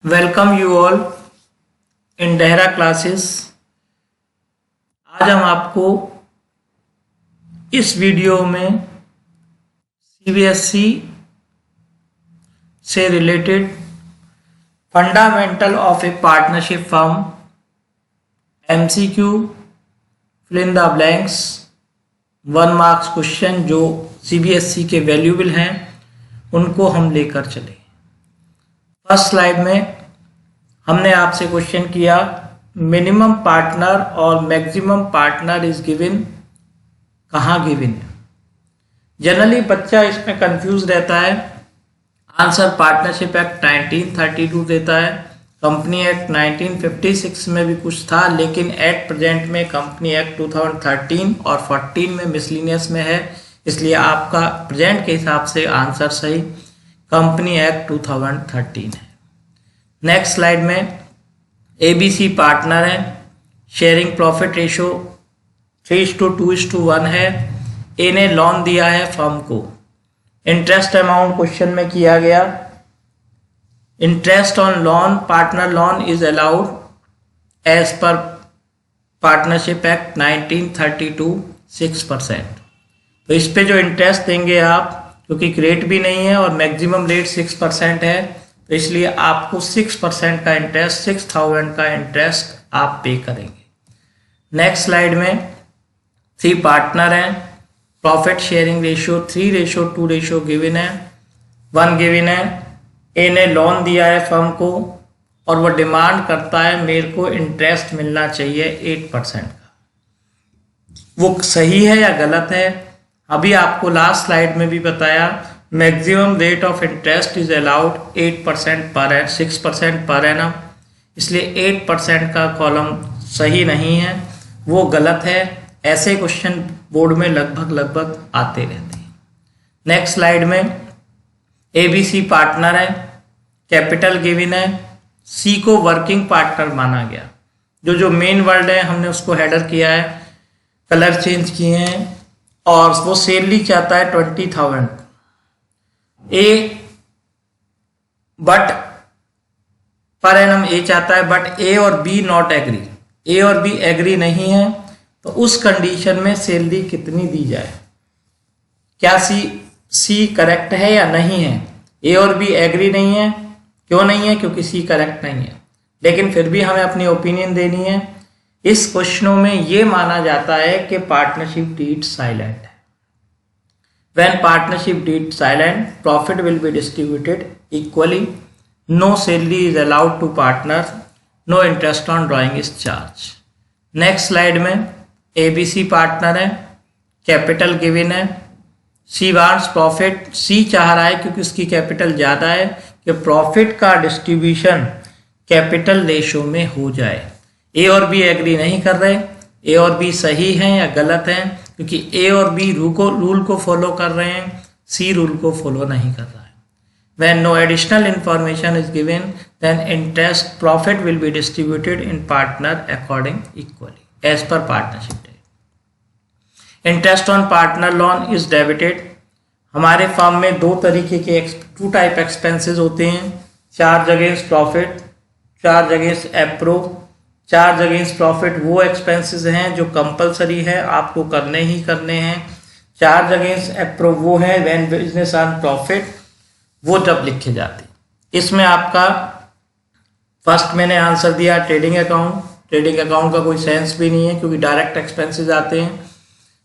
Welcome you all in Dehra classes. आज हम आपको इस वीडियो में सीबीएसई से related fundamental of a partnership firm, MCQ, fill in the blanks, 1 marks question जो सीबीएसई के वैल्यूएबल हैं उनको हम लेकर चले। फर्स्ट स्लाइड में हमने आपसे क्वेश्चन किया, मिनिमम पार्टनर और मैक्सिमम पार्टनर इज गिवन, कहाँ गिवन है। जनरली बच्चा इसमें कंफ्यूज रहता है। आंसर पार्टनरशिप एक्ट 1932 देता है, कंपनी एक्ट 1956 में भी कुछ था, लेकिन एट प्रेजेंट में कंपनी एक्ट 2013 और 14 में मिसलिनियस में है, इसलिए आपका प्रेजेंट के हिसाब से आंसर सही कंपनी एक्ट 2013 है। नेक्स्ट स्लाइड में एबीसी पार्टनर है, शेयरिंग प्रॉफिट रेशो 3:2:1 है। ए ने लोन दिया है फर्म को। इंटरेस्ट अमाउंट क्वेश्चन में किया गया, interest on loan, partner loan is allowed as per partnership act 1932 6%। तो इस पे जो इंटरेस्ट देंगे आप, क्योंकि रेट भी नहीं है और मैक्सिमम रेट 6% है, तो इसलिए आपको 6% का इंटरेस्ट, 6000 का इंटरेस्ट आप पे करेंगे। नेक्स्ट स्लाइड में 3 पार्टनर हैं, प्रॉफिट शेयरिंग रेशियो 3:2 गिवन है, 1 गिवन है। ए ने लोन दिया है फर्म को और वो डिमांड करता है मेरे को इंटरेस्ट मिलना चाहिए 8% का। वो सही है या गलत है? अभी आपको लास्ट स्लाइड में भी बताया, maximum rate of interest is allowed 8% पर है, 6% पर एनम, इसलिए 8% का कॉलम सही नहीं है, वो गलत है। ऐसे क्वेश्चन बोर्ड में लगभग आते रहते हैं। नेक्स्ट स्लाइड में एबीसी पार्टनर है, कैपिटल गिवन है, सी को वर्किंग पार्टनर माना गया। जो मेन वर्ड है हमने उसको हेडर किया है, कलर चेंज किए हैं, और वो सैलरी चाहता है 20,000 ए, बट पर एनम ए चाहता है, बट ए और बी नॉट एग्री, ए और बी एग्री नहीं है, तो उस कंडीशन में सैलरी कितनी दी जाए? क्या सी करेक्ट है या नहीं है? ए और बी एग्री नहीं है, क्यों नहीं है? क्योंकि सी करेक्ट नहीं है, लेकिन फिर भी हमें अपनी ओपिनियन देनी है। इस क्वेश्चनों में ये माना जाता है कि पार्टनरशिप डीड साइलेंट है। When partnership deed silent, profit will be distributed equally. No salary is allowed to partners. No interest on drawing is charged. Next slide में ABC पार्टनर है, कैपिटल गिवन है, सी वांट्स प्रॉफिट, सी चाह रहा है क्योंकि उसकी capital ज़्यादा है कि प्रॉफिट का डिस्ट्रीब्यूशन कैपिटल रेशो में हो जाए। ए और बी एग्री नहीं कर रहे, ए और बी सही हैं या गलत हैं, क्योंकि ए और बी रूल को फॉलो कर रहे हैं, सी रूल को फॉलो नहीं कर रहा है। When no additional information is given, then interest profit will be distributed in partner according equally as per partnership deed. Interest on partner loan is debited. हमारे फर्म में 2 तरीके के 2 टाइप एक्सपेंसेस होते हैं, charge against profit, charge against appro. Charge against profit वो expenses हैं जो compulsory है, आपको करने ही करने हैं। चार्ज अगेंस्ट एप्रो वो है व्हेन बिजनेस अर्न प्रॉफिट, वो जब लिखे जाते हैं। इसमें आपका फर्स्ट मैंने आंसर दिया ट्रेडिंग अकाउंट। ट्रेडिंग अकाउंट का कोई सेंस भी नहीं है क्योंकि डायरेक्ट एक्सपेंसेस आते हैं।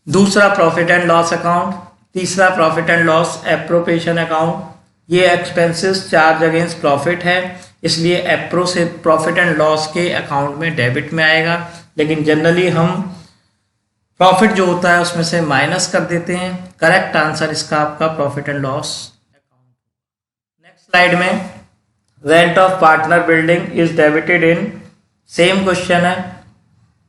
दूसरा प्रॉफिट एंड लॉस अकाउंट, तीसरा profit and loss appropriation account. ये एक्सपेंसेस चार्ज अगेंस्ट प्रॉफिट है, इसलिए एप्रो से प्रॉफिट एंड लॉस के अकाउंट में डेबिट में आएगा, लेकिन जनरली हम प्रॉफिट जो होता है उसमें से माइनस कर देते हैं। करेक्ट आंसर इसका आपका profit and loss account. Next slide में rent of partner building is debited in, same question है।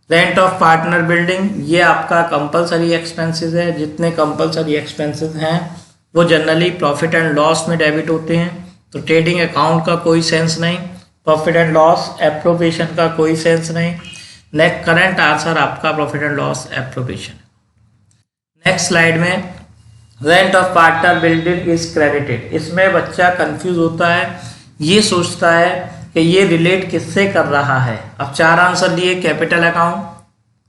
रेंट ऑफ पार्टनर बिल्डिंग ये आपका कंपलसरी एक्सपेंसेस है, जितने कंपलसरी एक्सपेंसेस हैं वो जनरली प्रॉफिट एंड लॉस में डेबिट होते हैं, तो ट्रेडिंग अकाउंट का कोई सेंस नहीं, प्रॉफिट एंड लॉस एप्रोप्रिएशन का कोई सेंस नहीं। नेक्स्ट करंट आंसर आपका profit and loss appropriation. Next slide में rent of partner building is credited. इसमें बच्चा कंफ्यूज होता है, ये सोचता है कि ये रिलेट किससे कर रहा है। अब 4 आंसर दिए, कैपिटल अकाउंट।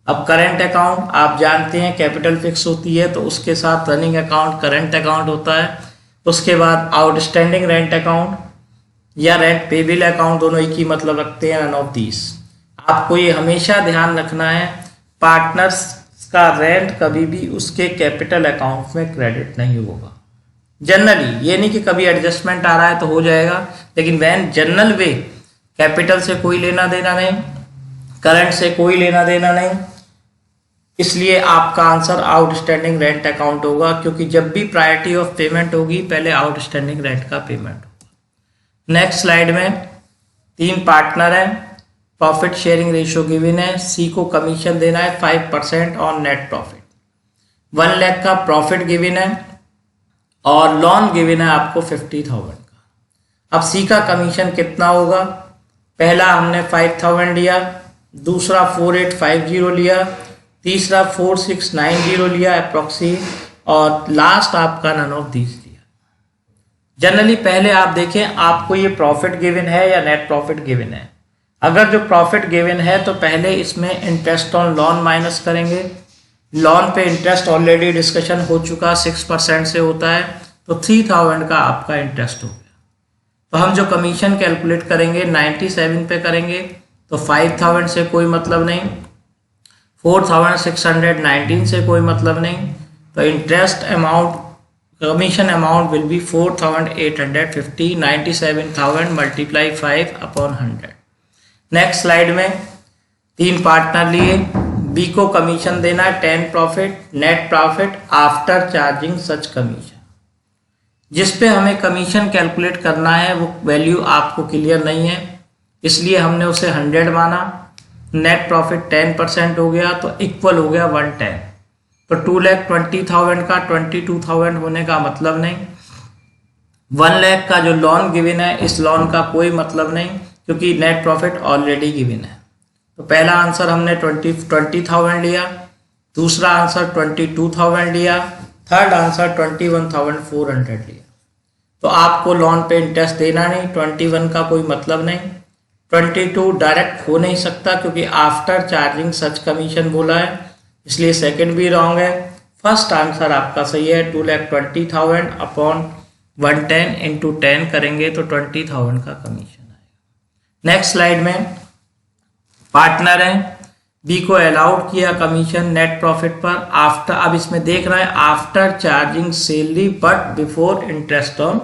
अब करंट अकाउंट आप जानते हैं कैपिटल फिक्स होती है तो उसके साथ रनिंग अकाउंट करंट अकाउंट होता है। उसके बाद आउटस्टैंडिंग रेंट अकाउंट या रेंट पेबल अकाउंट, दोनों एक ही मतलब रखते हैं, नन ऑफ दीस। आपको ये हमेशा ध्यान रखना है, पार्टनर्स का रेंट कभी भी उसके कैपिटल अकाउंट में क्रेडिट नहीं होगा। जनरली ये नहीं कि कभी एडजस्टमेंट आ रहा है तो हो जाएगा, लेकिन वैन जनरल वे कैपिटल से कोई लेना देना नहीं, करंट से कोई लेना देना नहीं, इसलिए आपका आंसर आउटस्टैंडिंग रेंट अकाउंट होगा, क्योंकि जब भी प्रायोरिटी ऑफ पेमेंट होगी पहले आउटस्टैंडिंग रेंट का पेमेंट होगा। नेक्स्ट स्लाइड में 3 पार्टनर हैं, प्रॉफिट शेयरिंग रेशियो गिवन है, सी को कमीशन देना है 5% ऑन नेट प्रॉफिट, 1 लाख का प्रॉफिट गिवन है और लोन गिवन है आपको 50,000 का। अब सी का कमीशन कितना होगा, पहला हमने 5,000 लिया, दूसरा 4850 लिया, तीसरा 4690 लिया अप्रोक्सी, और लास्ट आपका नन ऑफ दीज लिया। जनरली पहले आप देखें आपको ये प्रॉफिट गिवन है या नेट प्रॉफिट गिवन है। अगर जो प्रॉफिट गिवन है तो पहले इसमें इंटरेस्ट ऑन लोन माइनस करेंगे। लोन पे इंटरेस्ट ऑलरेडी डिस्कशन हो चुका, 6% से होता है, तो 3000 का आपका इंटरेस्ट हो गया। तो हम जो कमीशन कैलकुलेट करेंगे 97 पे करेंगे, तो 5000 से कोई मतलब नहीं, 4619 से कोई मतलब नहीं, तो interest amount commission amount will be 4850, 97,000 multiply 5/100। Next slide में 3 पार्टनर लिए, बी को कमीशन देना है 10 profit, net profit after charging सच कमीशन। जिस पे हमें कमीशन कैलकुलेट करना है वो वैल्यू आपको क्लियर नहीं है, इसलिए हमने उसे 100 माना। नेट प्रॉफिट 10% हो गया तो इक्वल हो गया 110, तो 2,20,000 का 22,000 होने का मतलब नहीं। 1 लाख का जो लोन गिवन है इस लोन का कोई मतलब नहीं, क्योंकि नेट प्रॉफिट ऑलरेडी गिवन है। तो पहला आंसर हमने 20,000 लिया, दूसरा आंसर 22,000 लिया, थर्ड आंसर 21,400 लिया। तो आपको लोन पे इंटरेस्ट देना नहीं, 21 का कोई मतलब नहीं, 22 डायरेक्ट हो नहीं सकता क्योंकि आफ्टर चार्जिंग सच कमीशन बोला है, इसलिए सेकंड भी रॉन्ग है। फर्स्ट आंसर आपका सही है, 2,20,000 अपॉन 110 इंटू 10 करेंगे तो 20,000 का कमीशन आएगा। नेक्स्ट स्लाइड में पार्टनर है, बी को अलाउड किया कमीशन नेट प्रॉफिट पर आफ्टर, अब इसमें देख रहा है after charging salary but before interest on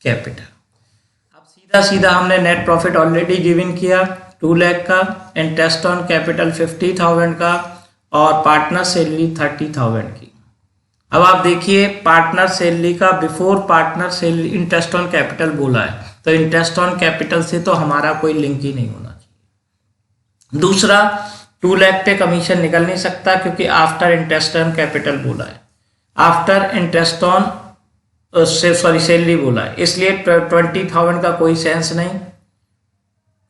capital. अब सीधा सीधा हमने नेट प्रॉफिट ऑलरेडी गिवन किया 2 लाख का, इंटरेस्ट ऑन कैपिटल 50,000 का और पार्टनर सैलरी 30,000 की। अब आप देखिए पार्टनर सैलरी का before partner salary interest on capital बोला है, तो इंटरेस्ट ऑन कैपिटल से तो हमारा कोई लिंक ही नहीं होना चाहिए। दूसरा 2 लाख पे कमीशन निकल नहीं सकता क्योंकि आफ्टर इंटरेस्ट ऑन कैपिटल बोला है, आफ्टर इंटरेस्ट ऑन सैलरी बोला है, इसलिए 20,000 का कोई सेंस नहीं।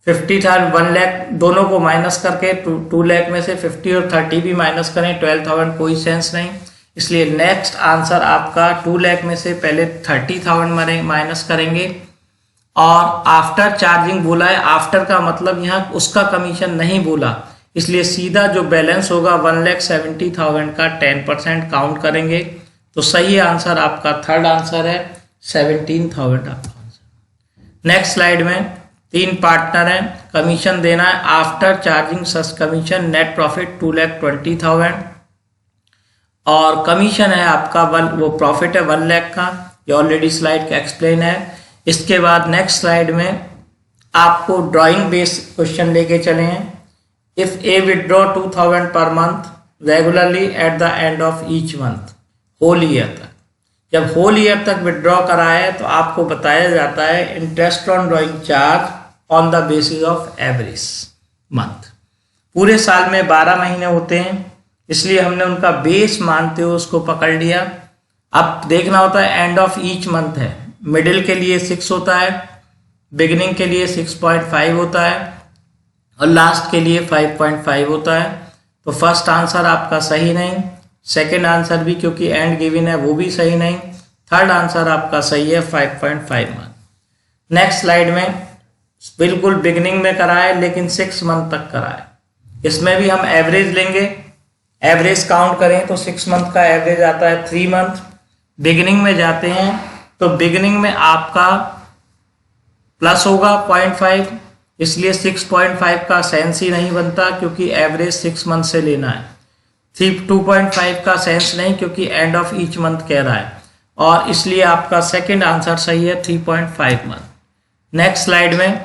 50,000 1 लाख दोनों को माइनस करके 2 लाख में से 50 और 30 भी माइनस करें 12,000, कोई सेंस नहीं, इसलिए नेक्स्ट आंसर आपका 2 लाख में से पहले 30,000 माइनस करेंगे और आफ्टर चार्जिंग बोला है, आफ्टर का मतलब यहाँ उसका कमीशन नहीं बोला, इसलिए सीधा जो बैलेंस होगा 1,70,000 का 10% काउंट करेंगे, तो सही आंसर आपका थर्ड आंसर है 17,000 आपका आंसर। नेक्स्ट स्लाइड में 3 पार्टनर हैं, कमीशन देना है आफ्टर चार्जिंग सच कमीशन नेट प्रॉफिट 2,20,000 और कमीशन है आपका वो प्रॉफिट है 1 लाख का, ये ऑलरेडी स्लाइड का एक्सप्लेन है। इसके बाद नेक्स्ट स्लाइड में आपको ड्राइंग बेस्ड क्वेश्चन लेके चले हैं। If A withdraw 2,000 per month regularly at the end of each month whole year तक, जब होल ईयर तक विड्रॉ कराए तो आपको बताया जाता है interest on drawing charge on the basis of average month. पूरे साल में 12 महीने होते हैं, इसलिए हमने उनका बेस मानते हुए उसको पकड़ लिया। अब देखना होता है एंड ऑफ ईच मंथ है, मिडिल के लिए 6 होता है, बिगिनिंग के लिए 6.5 होता है और लास्ट के लिए 5.5 होता है। तो फर्स्ट आंसर आपका सही नहीं, सेकंड आंसर भी क्योंकि एंड गिवन है वो भी सही नहीं, थर्ड आंसर आपका सही है 5.5 मंथ। नेक्स्ट स्लाइड में बिल्कुल बिगिनिंग में कराए लेकिन 6 मंथ तक कराए। इसमें भी हम एवरेज लेंगे, एवरेज काउंट करें तो 6 मंथ का एवरेज आता है 3 मंथ। बिगिनिंग में जाते हैं तो बिगिनिंग में आपका प्लस होगा 0.5, इसलिए 6.5 का सेंस ही नहीं बनता क्योंकि एवरेज 6 मंथ से लेना है। 2.5 का सेंस नहीं क्योंकि एंड ऑफ ईच मंथ कह रहा है, और इसलिए आपका सेकंड आंसर सही है 3.5 मंथ। नेक्स्ट स्लाइड में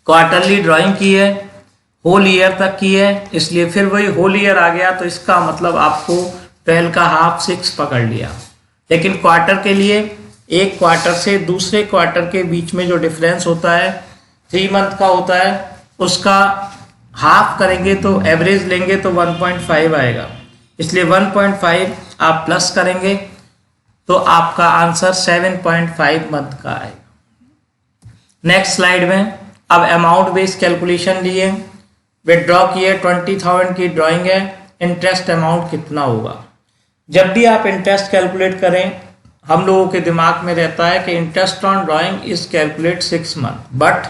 क्वार्टरली ड्राइंग की है, होल ईयर तक की है, इसलिए फिर वही होल ईयर आ गया, तो इसका मतलब आपको 12 का हाफ 6 पकड़ लिया। लेकिन क्वार्टर के लिए एक क्वार्टर से दूसरे क्वार्टर के बीच में जो डिफरेंस होता है 3 मंथ का होता है, उसका हाफ करेंगे तो एवरेज लेंगे तो 1.5 आएगा, इसलिए 1.5 आप प्लस करेंगे तो आपका आंसर 7.5 मंथ का आएगा। नेक्स्ट स्लाइड में अब अमाउंट बेस्ड कैलकुलेशन लिए, विदड्रॉ किए, 20,000 की ड्राइंग है, इंटरेस्ट अमाउंट कितना होगा। जब भी आप इंटरेस्ट कैलकुलेट करें हम लोगों के दिमाग में रहता है कि interest on drawing is calculate 6 month, but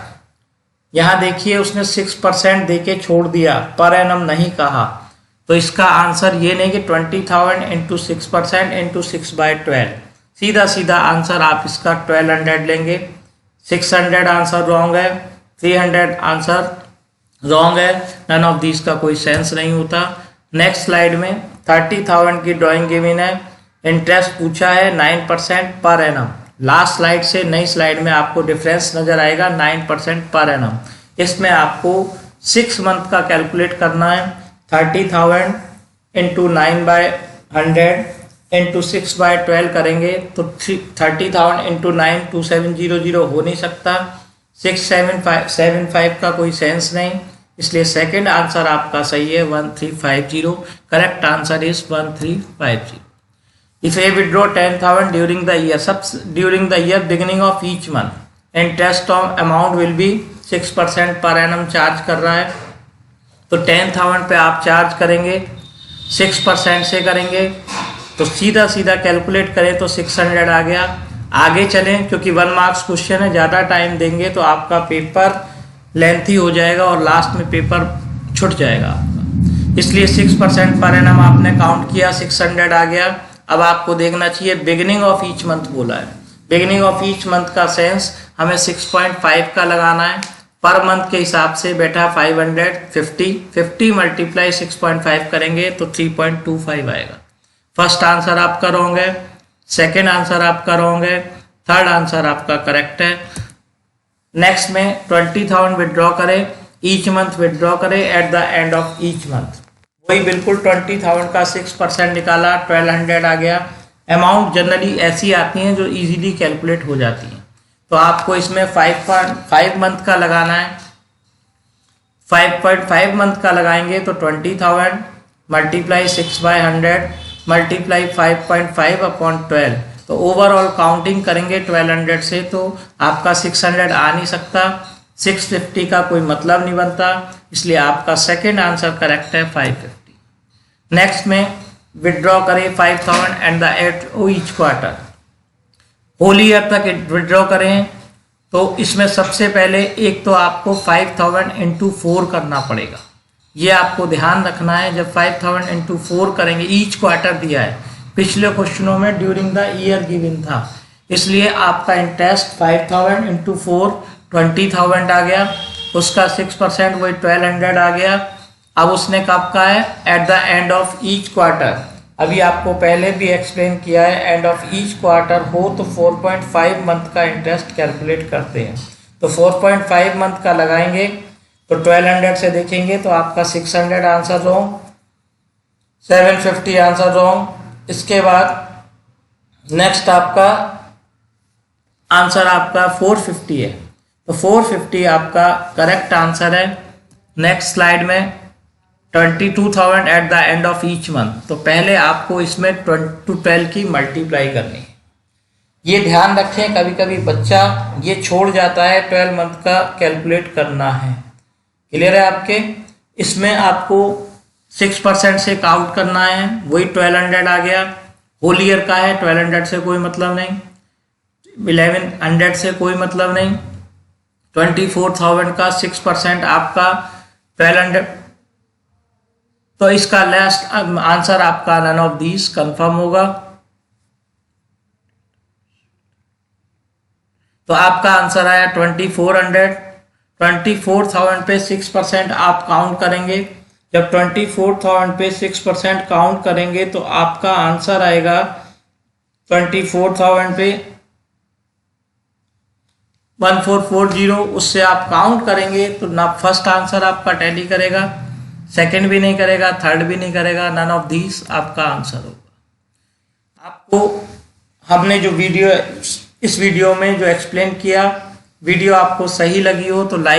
यहाँ देखिए उसने 6% दे के छोड़ दिया, पर एनम नहीं कहा, तो इसका आंसर ये नहीं कि 20,000 इंटू 6% इंटू 6/12, सीधा सीधा आंसर आप इसका 1200 लेंगे। 600 आंसर रॉन्ग है, 300 आंसर रॉन्ग है, नन ऑफ दीज का कोई सेंस नहीं होता। नेक्स्ट स्लाइड में 30,000 की ड्राइंग गिवन है, इंटरेस्ट पूछा है 9% पर एनम। लास्ट स्लाइड से नई स्लाइड में आपको डिफरेंस नजर आएगा 9% पर एनम। इसमें आपको 6 मंथ का कैलकुलेट करना है, 30,000 इंटू 9/100 इंटू 6/12 करेंगे तो 30,000 इंटू 9 2700 हो नहीं सकता, 675 का कोई सेंस नहीं, इसलिए सेकंड आंसर आपका सही है 1350। Correct answer is 1350। If I withdraw 10,000 during the year beginning of each month, interest of amount will be 6% per annum charge कर रहा है, तो 10,000 पे आप चार्ज करेंगे 6% से करेंगे तो सीधा सीधा कैलकुलेट करें तो 600 आ गया। आगे चलें क्योंकि 1 मार्क्स क्वेश्चन है, ज़्यादा टाइम देंगे तो आपका पेपर लेंथी हो जाएगा और लास्ट में पेपर छूट जाएगा आपका, इसलिए 6% पर एनम आपने काउंट किया, 600 आ गया। अब आपको देखना चाहिए बिगिनिंग ऑफ ईच मंथ बोला है, बिगिनिंग ऑफ ईच मंथ का सेंस हमें 6.5 का लगाना है, पर मंथ के हिसाब से बेटा 550 मल्टीप्लाई 6.5 करेंगे तो 3.25 आएगा। फर्स्ट आंसर आपका रॉन्ग है, सेकेंड आंसर आपका रॉन्ग है, थर्ड आंसर आपका करेक्ट है। नेक्स्ट में 20,000 विदड्रॉ करें, ईच मंथ विदड्रॉ करें eight the end of each month, वही बिल्कुल 20,000 का 6% निकाला 1200 आ गया। अमाउंट जनरली ऐसी आती हैं जो इजीली कैलकुलेट हो जाती हैं, तो आपको इसमें 5.5 मंथ का लगाना है, 5.5 मंथ का लगाएंगे तो 20,000 मल्टीप्लाई 6/100 मल्टीप्लाई 5.5 अपॉन 12, तो ओवरऑल काउंटिंग करेंगे 1200 से तो आपका 600 आ नहीं सकता, 650 का कोई मतलब नहीं बनता, इसलिए आपका सेकेंड आंसर करेक्ट है 550। नेक्स्ट में विदड्रॉ करें 5,000 and the at each quarter, whole year तक विदड्रॉ करें तो इसमें सबसे पहले एक तो आपको 5,000 इंटू 4 करना पड़ेगा, ये आपको ध्यान रखना है। जब 5,000 इंटू 4 करेंगे, ईच क्वार्टर दिया है, पिछले क्वेश्चनों में ड्यूरिंग द ईयर गिवन था, इसलिए आपका इंटरेस्ट 5,000 इंटू 4 20,000 आ गया, उसका 6% वही 1200 आ गया। अब उसने कब का है, eight the end of each quarter, अभी आपको पहले भी एक्सप्लेन किया है, एंड ऑफ ईच क्वार्टर हो तो 4.5 मंथ का इंटरेस्ट कैलकुलेट करते हैं, तो 4.5 मंथ का लगाएंगे तो 1200 से देखेंगे तो आपका 600 आंसर रॉन्ग, 750 आंसर रॉन्ग। इसके बाद नेक्स्ट आपका आंसर आपका 450 है, तो 450 आपका करेक्ट आंसर है। नेक्स्ट स्लाइड में 22,000 eight the end of each month, तो पहले आपको इसमें 12 की मल्टीप्लाई करनी है। ये ध्यान रखें, कभी कभी बच्चा ये छोड़ जाता है, 12 मंथ का कैलकुलेट करना है, क्लियर है आपके। इसमें आपको 6% से काउंट करना है, वही 1200 आ गया, होल ईयर का है, 1200 से कोई मतलब नहीं, 1100 से कोई मतलब नहीं, 24,000 का 6% आपका 1200, तो इसका लास्ट आंसर आपका नन ऑफ दीज कंफर्म होगा। तो आपका आंसर आया 2400। 24,000 पे 6% आप काउंट करेंगे। जब 24,000 पे 6% काउंट करेंगे तो आपका आंसर आएगा 24,000 पे 1440। उससे आप काउंट करेंगे तो ना फर्स्ट आंसर आपका टैली करेगा, सेकंड भी नहीं करेगा, थर्ड भी नहीं करेगा, नन ऑफ दीज आपका आंसर होगा। आपको हमने जो वीडियो इस वीडियो में जो एक्सप्लेन किया, वीडियो आपको सही लगी हो तो लाइक